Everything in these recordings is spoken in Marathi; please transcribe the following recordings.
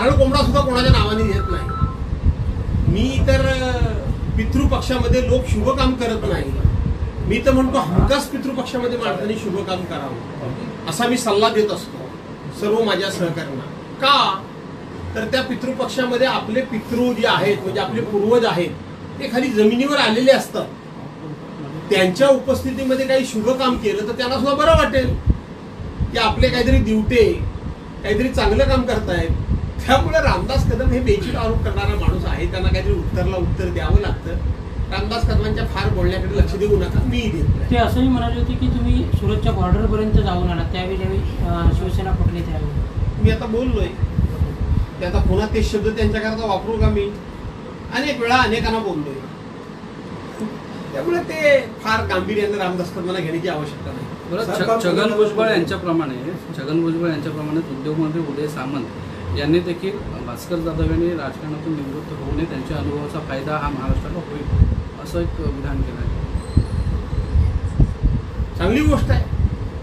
नारळ कोंबडा सुद्धा कोणाच्या नावाने देत नाही. मी तर पितृपक्षामध्ये लोक शुभ काम करत नाही. मी तर म्हणतो हमखास पितृपक्षामध्ये माणसाने शुभ काम करावं असा मी सल्ला देत असतो सर्व माझ्या सहकाऱ्यांना. का तर त्या पितृपक्षामध्ये आपले पितृ जे आहेत म्हणजे आपले पूर्वज आहेत ते खाली जमिनीवर आलेले असतात. त्यांच्या उपस्थितीमध्ये काही शुभ काम केलं तर त्यांना सुद्धा बरं वाटेल की आपले काहीतरी दिवटे काहीतरी चांगलं काम करतायत. त्यामुळे रामदास कदम हे बेचित आरोप करणारा माणूस आहे. त्यांना काहीतरी उत्तर द्यावं लागतं. रामदास कदमांच्या फार बोलण्याकडे लक्ष देऊ नका. मी देत नाही. ते असंही म्हणाले होते की तुम्ही सुरतच्या बॉर्डरपर्यंत जाऊन आला त्यावेळी ज्यावेळी शिवसेना फुटली त्यावेळी. मी आता बोललोय ते आता पुन्हा ते शब्द त्यांच्याकरता वापरू का? मी अनेक वेळा अनेकांना बोललोय. त्यामुळे ते फार गांभीर्याने रामदास कदमांना घेण्याची आवश्यकता नाही. छगन भुजबळ यांच्याप्रमाणे उद्योगमंत्री उदय सामंत यांनी देखील भास्कर जाधव यांनी राजकारणातून निवृत्त होऊ नये, त्यांच्या अनुभवाचा फायदा हा महाराष्ट्राला होईल असं एक विधान केलं आहे. चांगली गोष्ट आहे.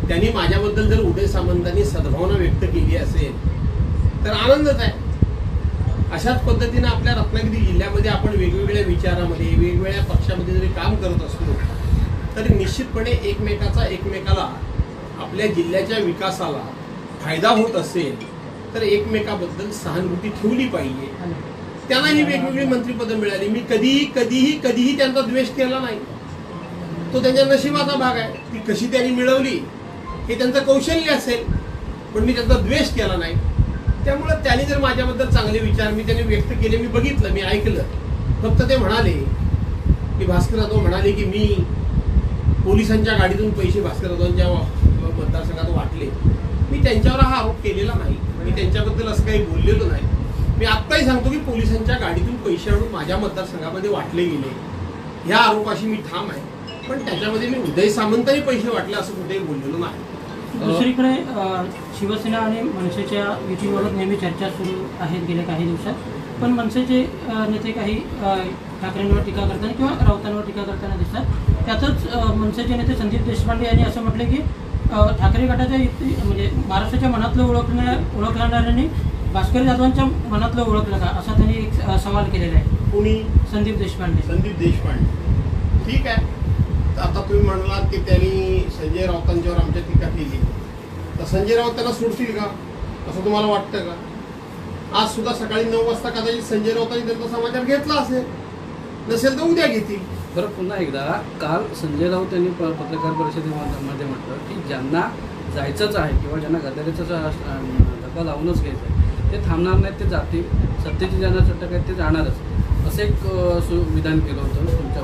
त्यांनी माझ्याबद्दल जर उदय सामंतांनी सद्भावना व्यक्त केली असेल तर आनंदच आहे. अशाच पद्धतीने आपल्या रत्नागिरी जिल्ह्यामध्ये आपण वेगवेगळ्या विचारामध्ये वेगवेगळ्या पक्षामध्ये जरी काम करत असलो तरी निश्चितपणे एकमेकाला आपल्या जिल्ह्याच्या विकासाला फायदा होत असेल तर एकमेकाबद्दल सहानुभूती ठेवली पाहिजे. त्यांना ही वेगवेगळी मंत्रिपदं मिळाली. मी कधीही त्यांचा द्वेष केला नाही. तो त्यांच्या नशिबाचा भाग आहे. ती कशी त्यांनी मिळवली हे त्यांचं कौशल्य असेल, पण मी त्यांचा द्वेष केला नाही. त्यामुळे त्यांनी जर माझ्याबद्दल चांगले विचार त्यांनी व्यक्त केले, मी बघितलं, मी ऐकलं. फक्त ते म्हणाले की भास्कर जाधव म्हणाले की मी पोलिसांच्या गाडीतून पैसे भास्कर जाधवांच्या मतदारसंघात वाटले. मी त्यांच्यावर हा आरोप केलेला नाही. मी त्यांच्याबद्दल असं काही बोललेलो नाही. मी आत्ताही सांगतो की पोलिसांच्या गाडीतून पैसे आणून माझ्या मतदारसंघामध्ये वाटले गेले ह्या आरोपाशी मी ठाम आहे. पण त्याच्यामध्ये मी उदय सामंतही पैसे वाटले असं कुठेही बोललेलो नाही. दुसरीकडे शिवसेना आणि मनसेच्या युतीबाबत नेहमी चर्चा सुरू आहेत गेल्या काही दिवसात. पण मनसेचे नेते काही ठाकरेंवर टीका करताना किंवा राऊतांवर टीका करताना दिसतात. त्यातच मनसेचे नेते संदीप देशपांडे यांनी असं म्हटले की ठाकरे गटाच्या युती म्हणजे महाराष्ट्राच्या मनातलं ओळखणाऱ्यांनी भास्कर जाधवांच्या मनातलं ओळखलं का असा त्यांनी एक सवाल केलेला आहे. कोणी? संदीप देशपांडे. ठीक आहे. आता तुम्ही म्हणालात की त्यांनी संजय राऊतांच्यावर आमच्या टीका केली तर संजय राऊत त्यांना सोडतील का असं तुम्हाला वाटतं का? आज सुद्धा सकाळी 9 वाजता कदाचित संजय राऊतांनी त्यांचा समाचार घेतला असेल, नसेल तर उद्या घेतील. बरं, पुन्हा एकदा काल संजय राऊत यांनी पत्रकार परिषदेमध्ये म्हटलं की ज्यांना जायचंच आहे किंवा ज्यांना गद्दारीचा धक्का लावूनच घ्यायचं आहे ते थांबणार नाहीत, ते जातील. सत्तेची ज्यांना चटक आहेत ते जाणारच असं एक विधान केलं होतं तुमच्या